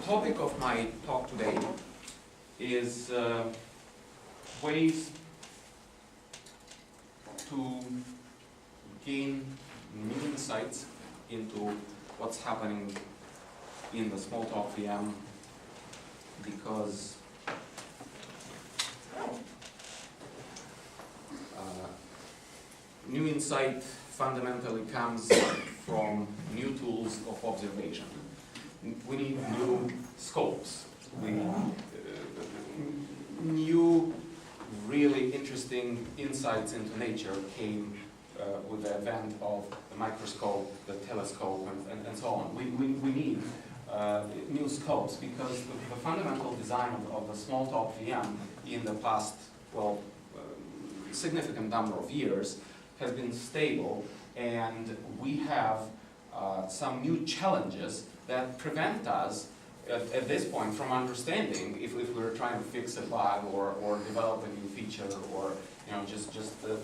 topic of my talk today is ways to gain new insights into what's happening in the Smalltalk VM, because new insight fundamentally comes from new tools of observation. We need new scopes. We new, really interesting insights into nature came with the advent of the microscope, the telescope, and so on. We need new scopes because the fundamental design of the Smalltalk VM in the past, significant number of years has been stable, and we have some new challenges that prevent us at this point from understanding if we're trying to fix a bug or develop a new feature, or just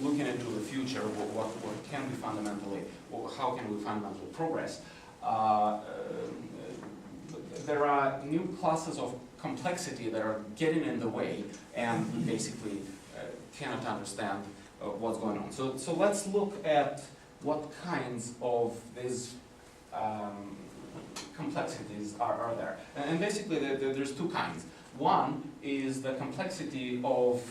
looking into the future, what can we fundamentally, how can we fundamentally progress. There are new classes of complexity that are getting in the way, and we basically cannot understand what's going on. So let's look at what kinds of these complexities are there. And basically there's two kinds. One is the complexity of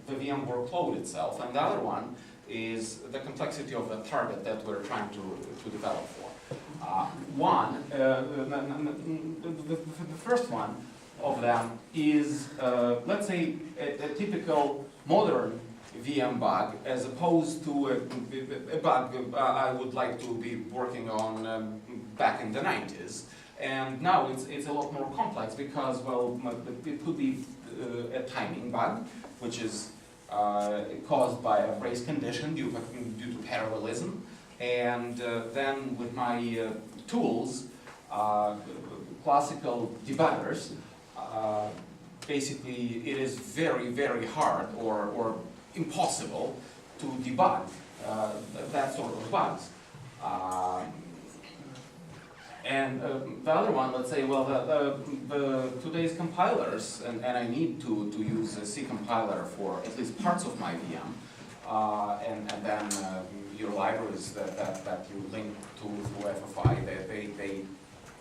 the VM workload itself, and the other one is the complexity of the target that we're trying to develop for. The first one of them is, let's say, a typical modern VM bug, as opposed to a bug I would like to be working on back in the 90s. And now it's a lot more complex because, it could be a timing bug, which is caused by a race condition due to parallelism. And then with my tools, classical debuggers, basically it is very, very hard or impossible to debug that sort of bugs. And the other one, let's say, today's compilers, and I need to use a C compiler for at least parts of my VM, and then your libraries that you link to through FFI, they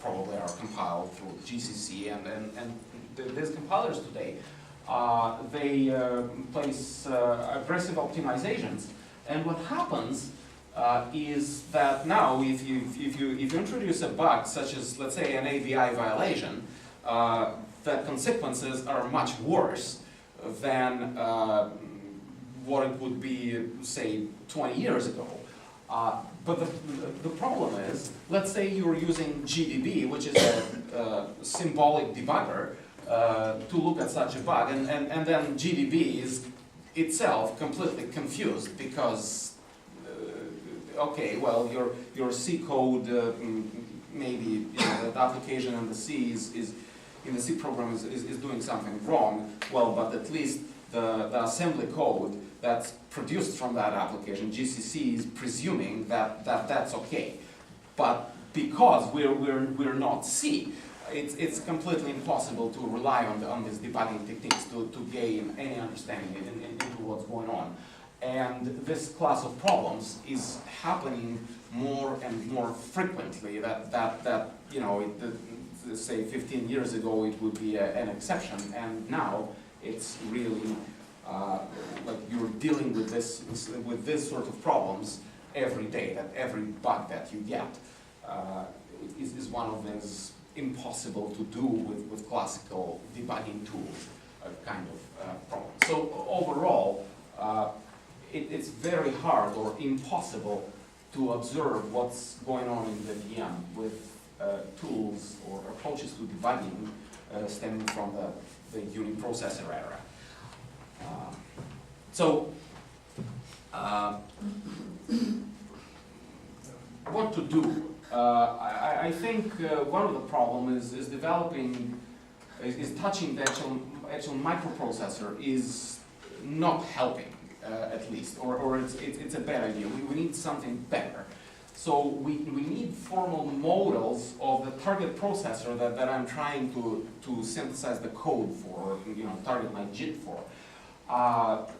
probably are compiled through GCC, and these compilers today, they place aggressive optimizations, and what happens is that now if you introduce a bug such as, let's say, an AVI violation, the consequences are much worse than what it would be, say, 20 years ago. But the problem is, let's say you're using GDB, which is a symbolic debugger, to look at such a bug, and then GDB is itself completely confused because, your C code, maybe the application in the C in the C program is doing something wrong. But at least the assembly code that's produced from that application, GCC is presuming that that's okay. But because we're not C, it's completely impossible to rely on these debugging techniques to gain any understanding into what's going on. And this class of problems is happening more and more frequently. Say 15 years ago it would be an exception, and now it's really like you're dealing with this sort of problems every day. That every bug that you get is one of those impossible to do with classical debugging tools kind of problems. So overall, it's very hard or impossible to observe what's going on in the VM with tools or approaches to debugging stemming from the uniprocessor era. What to do? I think one of the problems is developing, is touching the actual microprocessor is not helping, at least, or it's a bad idea. We need something better. So we need formal models of the target processor that I'm trying to synthesize the code for, target my JIT for.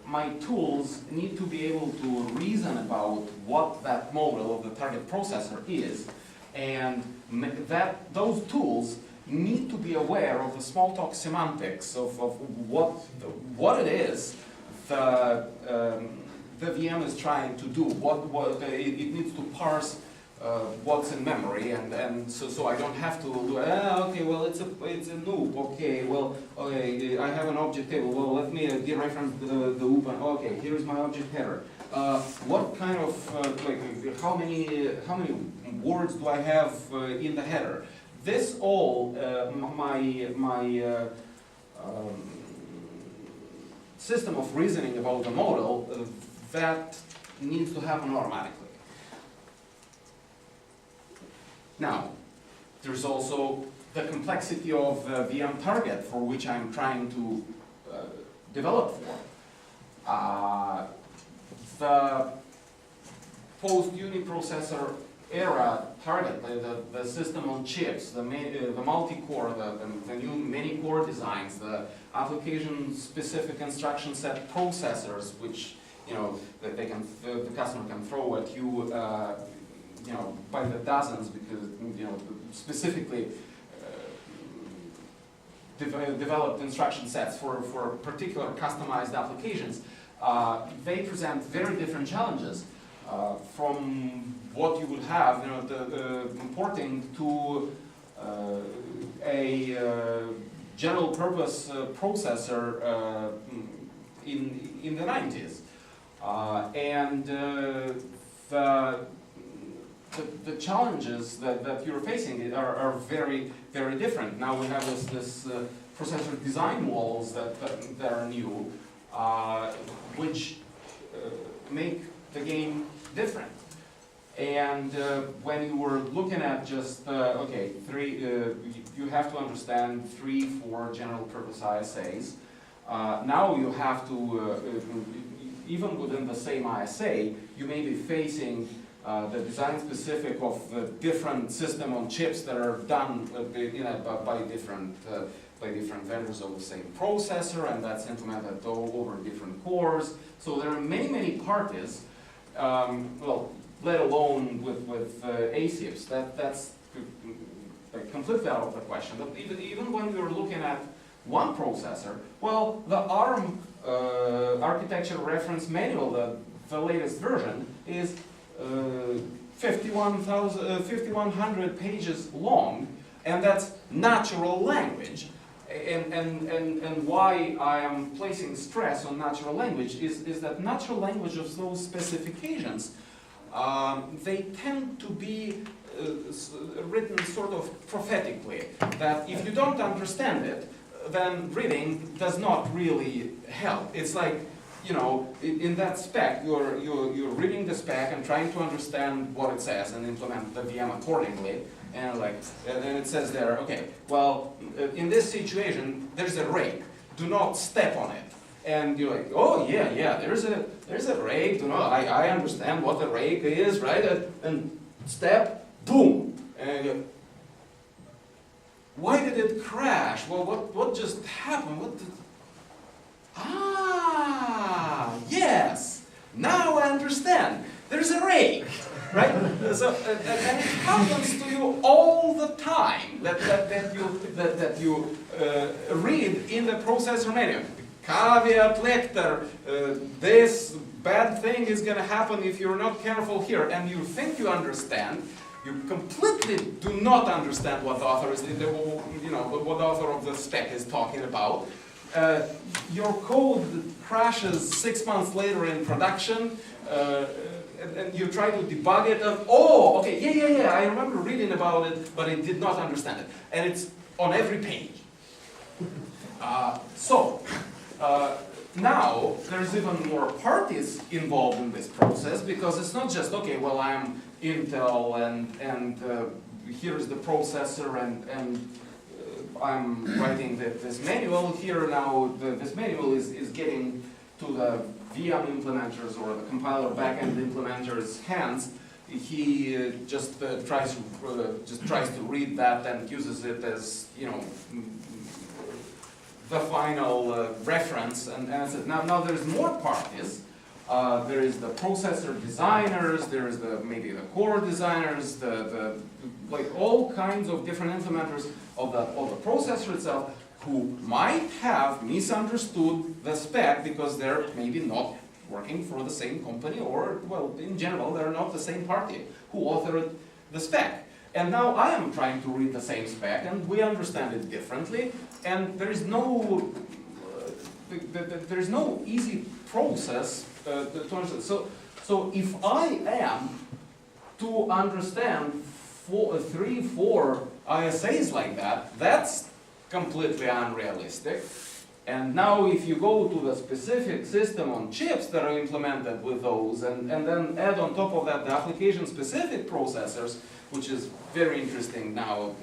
My tools need to be able to reason about what that model of the target processor is, and those tools need to be aware of the Smalltalk semantics of what it is the VM is trying to do. It needs to parse what's in memory, and so I don't have to do, okay, well, it's a loop, okay, well, okay, I have an object table, well, let me dereference the loop, and okay, here's my object header. What kind of, how many words do I have in the header? This all, my system of reasoning about the model, that needs to happen automatically. Now, there's also the complexity of the VM target for which I'm trying to develop for. The post-uniprocessor era target, the system on chips, the multi-core, the new many-core designs, the application-specific instruction set processors, which that the customer can throw at you, by the dozens, because specifically developed instruction sets for particular customized applications. They present very different challenges from what you would have, importing to a general purpose processor in the 90s. The challenges that you're facing are very, very different. Now we have this processor design walls that are new, which make the game different. And when you were looking at just, you have to understand 3-4 general purpose ISAs. Now you have to, even within the same ISA, you may be facing the design specific of the different system on chips that are done by different vendors of the same processor, and that's implemented over different cores. So there are many parties, let alone with ASIPs. That's completely out of the question. But even when we're looking at one processor, well, the ARM architecture reference manual, the latest version, is 5,100 pages long, and that's natural language. And why I am placing stress on natural language is that natural language of those specifications, they tend to be written sort of prophetically, that if you don't understand it, then reading does not really help. It's like, in that spec, you're reading the spec and trying to understand what it says and implement the VM accordingly. And then it says there, okay, well, in this situation, there's a rake. Do not step on it. And you're like, oh yeah, there's a rake. I understand what the rake is, right? And step, boom. And why did it crash? Well, what just happened? Yes, now I understand. There's a rake, right? So, and it happens to you all the time that you read in the processor manual. Caveat lector, this bad thing is going to happen if you're not careful here, and you think you understand. You completely do not understand what the author is, what the author of the spec is talking about. Your code crashes 6 months later in production, and you try to debug it. Okay, I remember reading about it, but I did not understand it. And it's on every page. Now, there's even more parties involved in this process, because it's not just, okay, well, I'm Intel, and here's the processor, and I'm writing this manual. Here now, this manual is getting to the VM implementers or the compiler backend implementers' hands. he just tries to read that and uses it as, you know, the final reference. And now there's more parties. There is the processor designers, there is maybe the core designers, like all kinds of different implementers of the processor itself, who might have misunderstood the spec because they're maybe not working for the same company, or, well, in general, they're not the same party who authored the spec. And now I am trying to read the same spec, and we understand it differently, and there is no easy process to understand. So if I am to understand 3-4 ISAs like that, that's completely unrealistic. And now if you go to the specific system on chips that are implemented with those, and then add on top of that the application-specific processors, which is very interesting now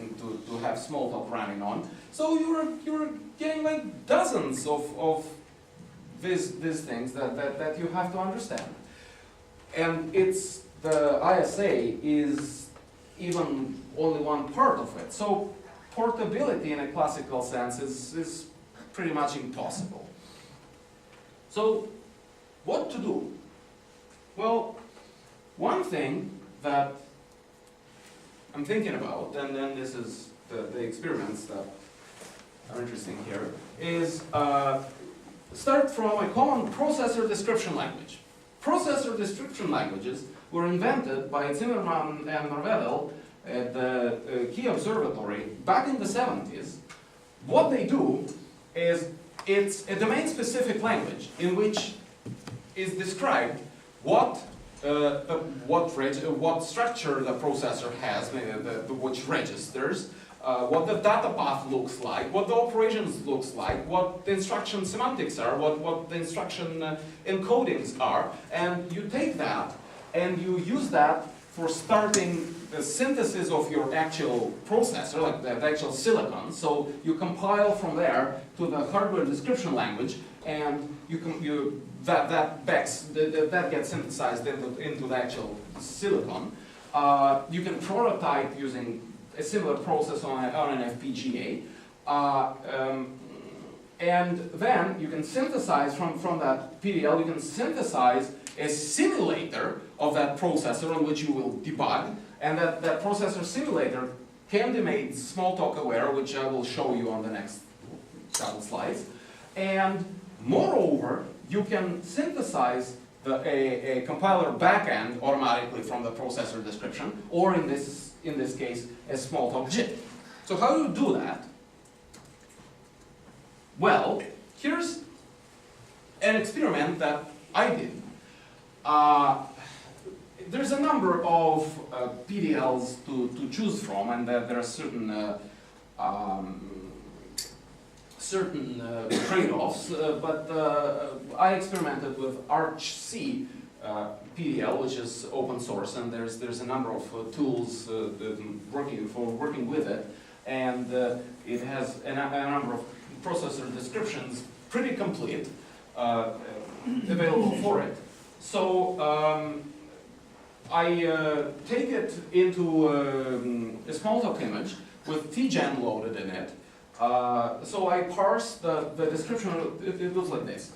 to have Smalltalk running on. So you're getting like dozens of these things that you have to understand. And it's the ISA is even only one part of it. So portability in a classical sense is pretty much impossible. So what to do? Well, one thing that I'm thinking about, and then this is the experiments that are interesting here, is start from a common processor description language. Processor description languages were invented by Zimmerman and Marvedel at the Key Observatory back in the 70s. What they do is it's a domain-specific language in which is described what structure the processor has, maybe which registers, what the data path looks like, what the operations looks like, what the instruction semantics are, what the instruction encodings are, and you take that and you use that for starting the synthesis of your actual processor, like the actual silicon. So you compile from there to the hardware description language, and that gets synthesized into the actual silicon. You can prototype using a similar process on an FPGA, and then you can synthesize from that PDL. You can synthesize a simulator of that processor on which you will debug, and that processor simulator can be made Smalltalk aware, which I will show you on the next couple slides. And moreover, you can synthesize a compiler backend automatically from the processor description, or in this case, a Smalltalk chip. So how do you do that? Well, here's an experiment that I did. There's a number of PDLs to choose from, and there are certain trade-offs, but I experimented with ArchC PDL, which is open source, and there's a number of tools working with it, and it has a number of processor descriptions, pretty complete, available for it. So I take it into a Smalltalk image with tgen loaded in it. So I parse the description. It looks like this.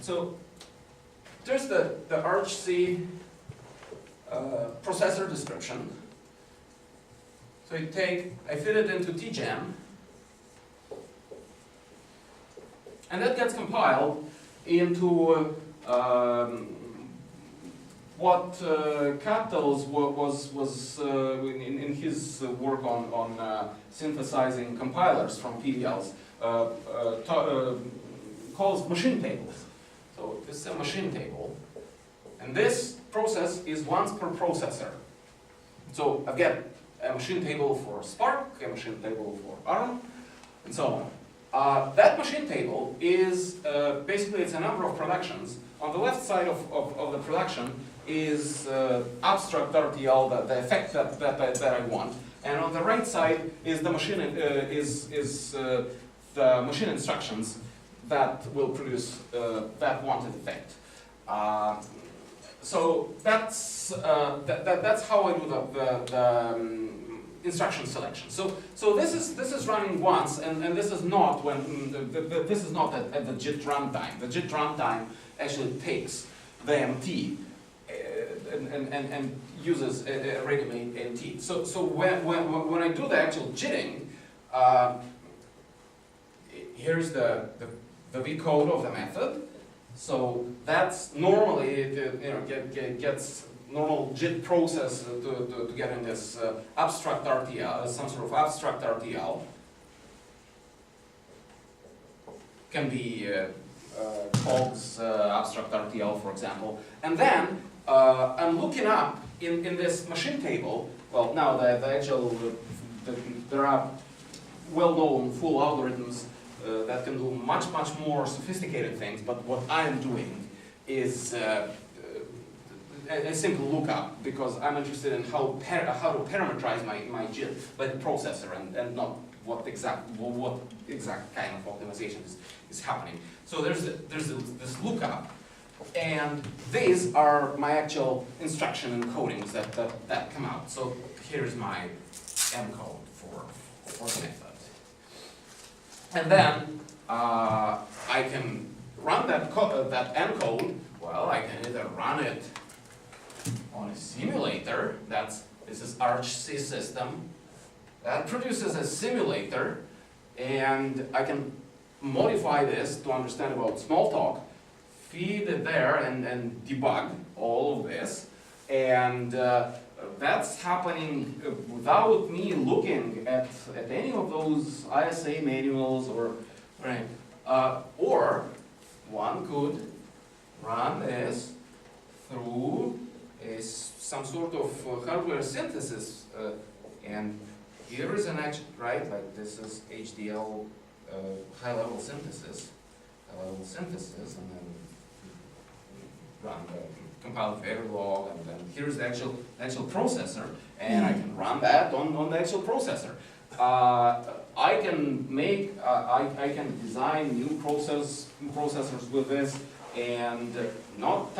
So there's the ArchC processor description. So I fit it into tgen, and that gets compiled into what Kattels was in his work on synthesizing compilers from PDLs calls machine tables. So this is a machine table, and this process is once per processor. So I've got a machine table for Spark, a machine table for ARM, and so on. That machine table is basically it's a number of productions. On the left side of the production is abstract RTL, the effect that I want, and on the right side is the machine the machine instructions that will produce that wanted effect. So that's that's how I do the instruction selection. So this is running once, and this is not when this is not at the JIT runtime. The JIT runtime actually takes the MT and uses a ready-made MT. So when I do the actual JITting, here's the V code of the method. So that's normally it gets normal JIT process to get in this abstract RTL, some sort of abstract RTL. Can be COGS abstract RTL, for example. And then I'm looking up in this machine table. Well, now there are well-known full algorithms that can do much more sophisticated things, but what I'm doing is a simple lookup, because I'm interested in how to parameterize my JIT by the processor, and not what exact kind of optimization is happening. So there's this lookup, and these are my actual instruction encodings that come out. So here's my encode for the method. And then I can run that encode. Well, I can either run it on a simulator. This is ArchC system that produces a simulator, and I can modify this to understand about Smalltalk, feed it there, and debug all of this, and that's happening without me looking at any of those ISA manuals or one could run this through some sort of hardware synthesis, and here is an action, right? Like this is HDL high-level synthesis, and then run the compiled Verilog, and then here's the actual processor, and I can run that on the actual processor. I can design new processors with this, and not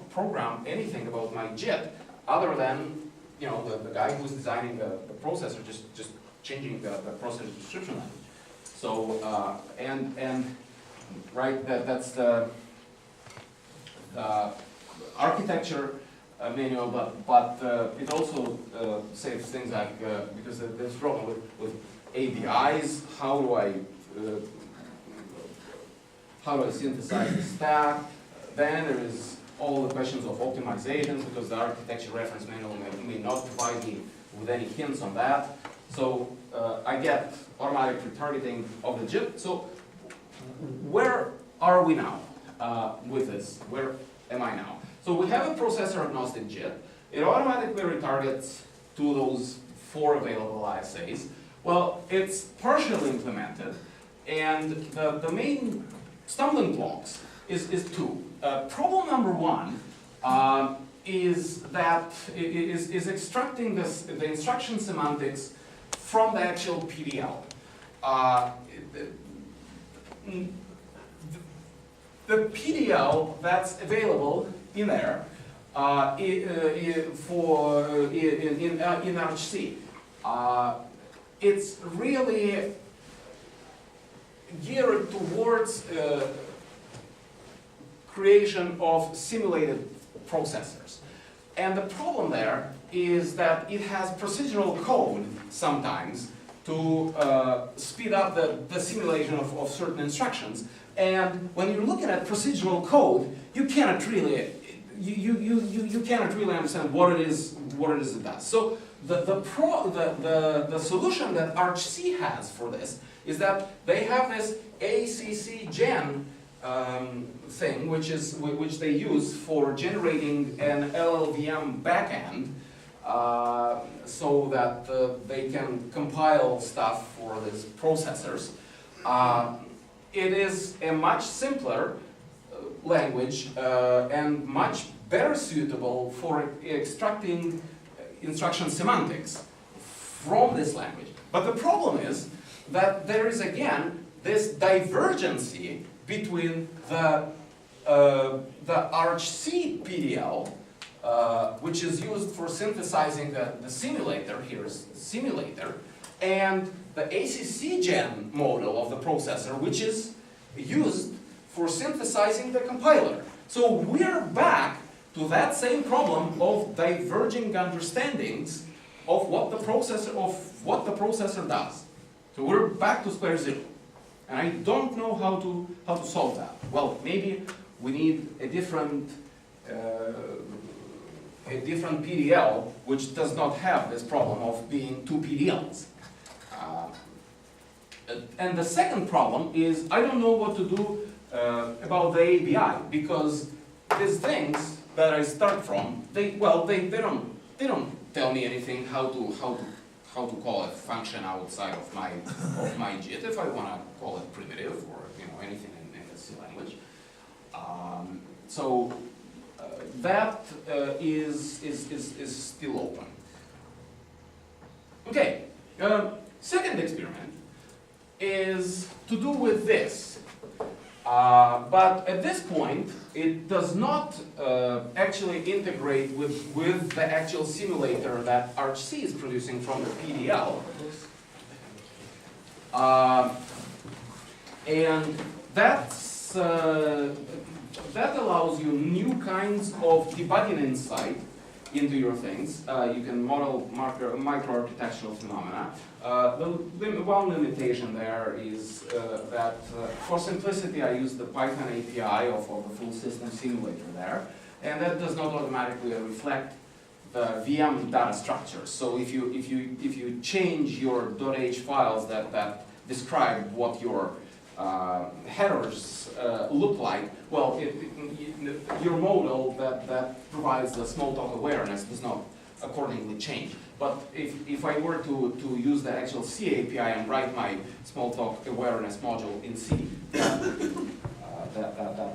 program anything about my JIT, other than the guy who's designing the processor just changing the processor description language. So and right, that's the architecture manual, but it also saves things like because there's a problem with ABIs. How do I synthesize the stack? Then there is all the questions of optimizations, because the architecture reference manual may not provide me with any hints on that. So I get automatic retargeting of the JIT. So where are we now with this? Where am I now? So we have a processor agnostic JIT. It automatically retargets to those 4 available ISAs. Well, it's partially implemented, and the main stumbling blocks is 2. Problem number 1 is that is extracting the instruction semantics from the actual PDL. The PDL that's available in there in ArchC, it's really geared towards creation of simulated processors. And the problem there is that it has procedural code sometimes to speed up the simulation of certain instructions. And when you're looking at procedural code, you cannot really you cannot really understand what it is it does. So the solution that ArchC has for this is that they have this ACC gen thing, which they use for generating an LLVM backend, so that they can compile stuff for these processors. It is a much simpler language and much better suitable for extracting instruction semantics from this language. But the problem is that there is again this divergency between the the ArchC PDL, which is used for synthesizing the simulator, here is the simulator, and the ACC gen model of the processor, which is used for synthesizing the compiler. So we're back to that same problem of diverging understandings of what the processor does. So we're back to square zero. And I don't know how to solve that. Well, maybe we need a different PDL which does not have this problem of being two PDLs. And the second problem is I don't know what to do about the ABI, because these things that I start from, they don't tell me anything how to call a function outside of my JIT if I want to call it primitive or anything in the C language. So that is still open. Okay, second experiment is to do with this. But at this point, it does not actually integrate with the actual simulator that ArchC is producing from the PDL. And that allows you new kinds of debugging insight into your things. You can model micro-architectural phenomena. One limitation there is that for simplicity I use the Python API of the full system simulator there, and that does not automatically reflect the VM data structures. So if you change your .h files that describe what your headers look like, well, your model that provides the Smalltalk awareness does not accordingly change. But if I were to use the actual C API and write my Smalltalk awareness module in C, that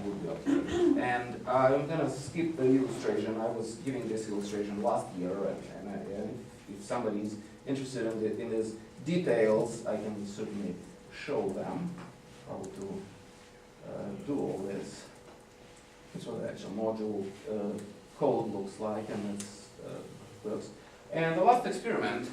would be okay. And I'm going to skip the illustration. I was giving this illustration last year, and if somebody's interested in these details, I can certainly show them how to do all this. That's what the actual module code looks like, and it works. And the last experiment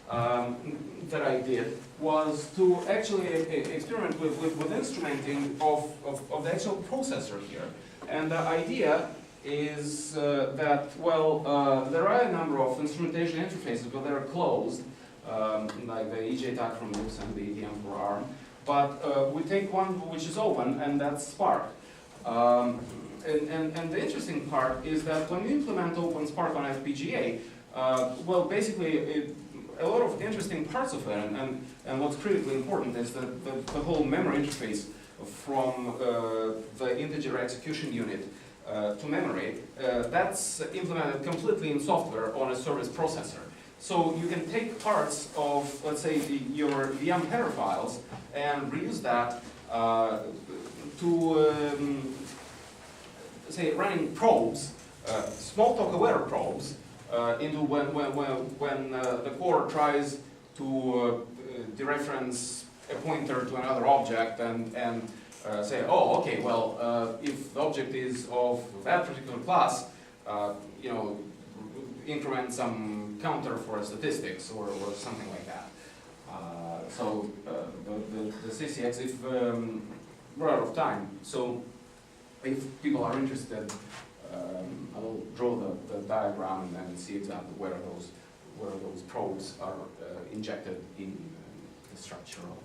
that I did was to actually experiment with instrumenting of the actual processor here. And the idea is that, well, there are a number of instrumentation interfaces, but they're closed, like the EJTAG from Linux and the EDM for ARM. But we take one which is open, and that's Spark. And the interesting part is that when we implement Open Spark on FPGA, well, basically, a lot of interesting parts of it, and what's critically important is that the whole memory interface from the integer execution unit to memory, that's implemented completely in software on a service processor. So you can take parts of, let's say, your VM header files and reuse that to, say, running probes, Smalltalk aware probes, into when the core tries to dereference a pointer to another object and say, oh, okay, well, if the object is of that particular class, increment some counter for statistics or something like that. So the CCX, if we're out of time, so if people are interested, I will draw the diagram and then see exactly where those probes are injected in the structure of,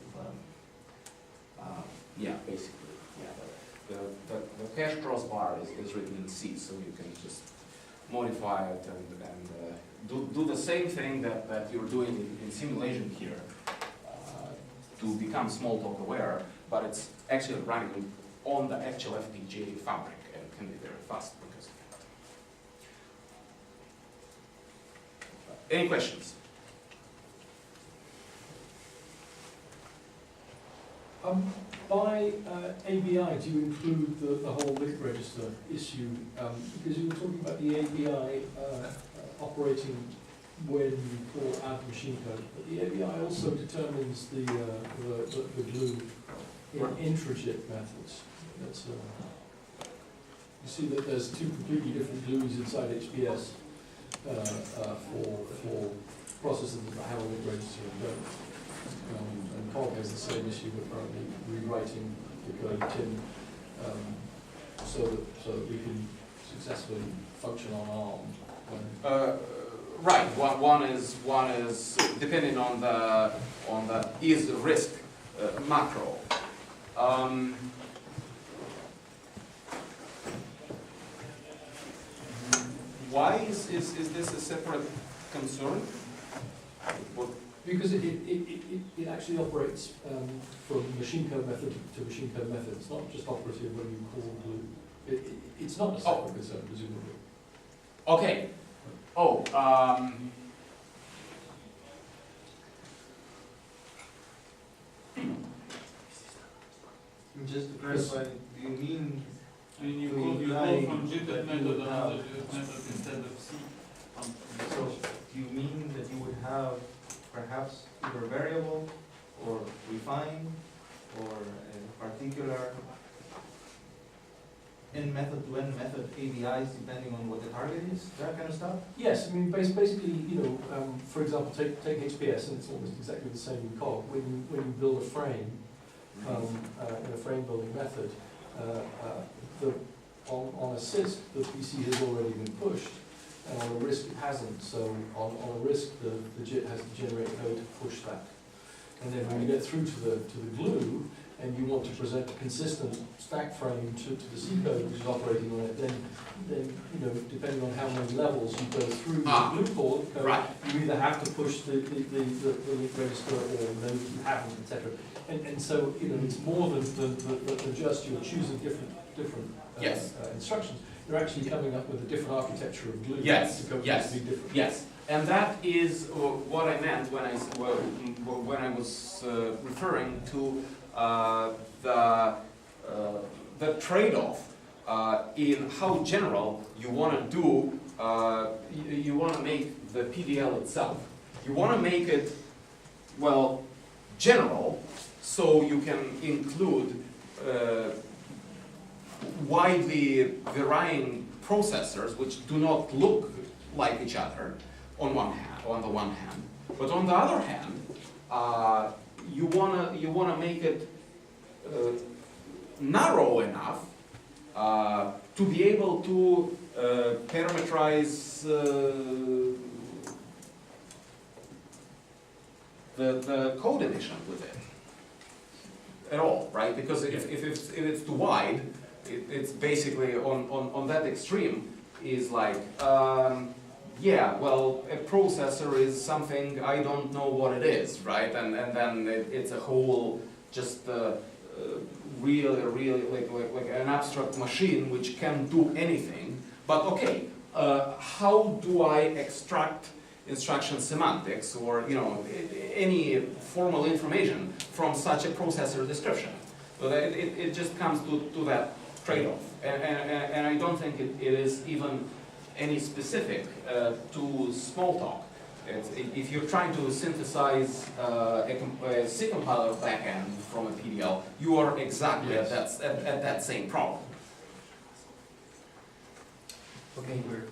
yeah, basically, yeah. The cache crossbar is written in C, so you can just modify it and do the same thing that you're doing in simulation here to become Smalltalk aware, but it's actually running on the actual FPGA fabric and can be very fast because of that. Any questions? By ABI, do you include the whole link register issue? Because you were talking about the ABI operating when you call add machine code, but the ABI also determines the glue in intrajit methods. That's You see that there's two completely different glues inside HBS for processes that have a link register and don't. And Cog has the same issue. We're currently rewriting the code Tim so that we can successfully function on ARM. Right. One is depending on the is risk macro. Why is this a separate concern? What? Because it actually operates from machine code method to machine code method. It's not just operative when you call glue. It's not a separate concern, presumably. Okay. Oh. Just to clarify, do you mean You to go imply from JIT that you method would to have, another JIT method instead of C. so do you mean that you would have perhaps either variable or refine or a particular end-method-to-end method ABIs depending on what the target is, that kind of stuff? Yes, I mean basically, for example, take HBS, and it's almost exactly the same in Cog. When you build a frame in a frame building method, on assist the PC has already been pushed, and on a RISC it hasn't. So on a RISC the JIT has to generate code to push that. And then when you get through to the glue, and you want to present a consistent stack frame to the C code which is operating on it, then depending on how many levels you go through the glue code, Right. you either have to push the link register or no, you haven't, etc. And so it's more than just you're choosing different Yes. instructions. You're actually coming up with a different architecture of glue. Yes, The code yes, has to be different. yes. And that is what I meant when I was referring to the trade-off in how general you want to do. You want to make the PDL itself. You want to make it general, so you can include widely varying processors which do not look like each other on the one hand, but on the other hand, you wanna make it narrow enough to be able to parameterize the code emission with it at all, right? Because if it's too wide, it's basically on that extreme is like, yeah, well, a processor is something I don't know what it is, right? And then it's a whole just really like an abstract machine which can do anything. But okay, how do I extract instruction semantics or any formal information from such a processor description? So that it just comes to that trade-off, and I don't think it is even any specific to Smalltalk. If you're trying to synthesize a C compiler backend from a PDL, you are exactly at that same problem. Okay, we're